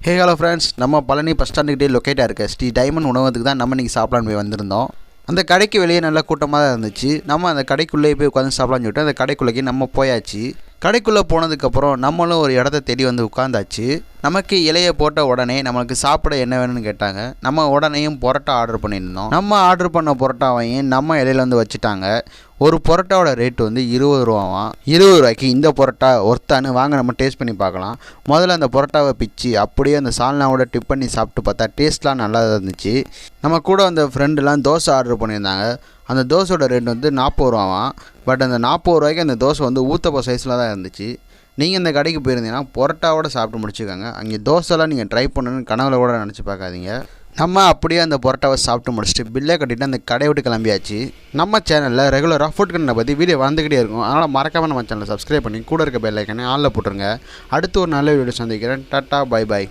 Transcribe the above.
Hey hello friends, நம்ம Palani bus ஸ்டாண்டுக்கிட்டே லொக்கேட்டாக இருக்க Sri diamond உணவகத்துக்கு தான் நம்ம இன்றைக்கி சாப்பிடலான்னு போய் வந்திருந்தோம். அந்த கடைக்கு வெளியே நல்ல கூட்டமாக தான் இருந்துச்சு. நம்ம அந்த கடைக்குள்ளேயே போய் உட்காந்து சாப்பிடலான்னு சொல்லிட்டு அந்த கடைக்குள்ளேக்கு நம்ம போயாச்சு. கடைக்குள்ளே போனதுக்கப்புறம் நம்மளும் ஒரு இடத்த தேடி வந்து உட்காந்தாச்சு. நமக்கு இலையை போட்ட உடனே நம்மளுக்கு சாப்பிட என்ன வேணும்னு கேட்டாங்க. நம்ம உடனேயும் பரோட்டா ஆர்டர் பண்ணியிருந்தோம். நம்ம ஆர்டர் பண்ண பரோட்டாவையும் நம்ம இலையில வந்து வச்சுட்டாங்க. ஒரு பரோட்டாவோட ரேட்டு வந்து 20 ரூபாவாம். 20 ரூபாய்க்கு இந்த பரோட்டா ஒர்த்தானு வாங்க நம்ம டேஸ்ட் பண்ணி பார்க்கலாம். முதல்ல அந்த பரோட்டாவை பிச்சு அப்படியே அந்த சால்னாவோட டிப் பண்ணி சாப்பிட்டு பார்த்தா டேஸ்ட்லாம் நல்லா இருந்துச்சு. நம்ம கூட அந்த ஃப்ரெண்டுலாம் தோசை ஆர்டர் பண்ணியிருந்தாங்க. அந்த தோசையோட ரேட் வந்து 40 ரூபாவாம். பட் அந்த 40 ரூபாய்க்கு அந்த தோசை வந்து ஊத்தப்ப சைஸில் தான் இருந்துச்சு. நீங்கள் இந்த கடைக்கு போயிருந்தீங்கன்னா பரோட்டாவோட சாப்பிட்டு முடிச்சுக்கோங்க. அங்கே தோசைலாம் நீங்கள் ட்ரை பண்ணணுன்னு கனவுல கூட நினச்சி பார்க்காதீங்க. நம்ம அப்படியே அந்த பரோட்டாவை சாப்பிட்டு முடிச்சுட்டு பில்லை கட்டிட்டு அந்த கடையை விட்டு கிளம்பியாச்சு. நம்ம சேனலில் ரெகுலராக ஃபுட் கண்டனை பற்றி வீடியோ வந்துக்கிட்டே இருக்கும். அதனால் மறக்காமல் நம்ம சேனலை சப்ஸ்கிரைப் பண்ணி கூட இருக்க பெல் ஐக்கானே ஆளில் போட்டுருங்க. அடுத்து ஒரு நல்ல வீடியோ சந்திக்கிறேன். Tata, bye bye.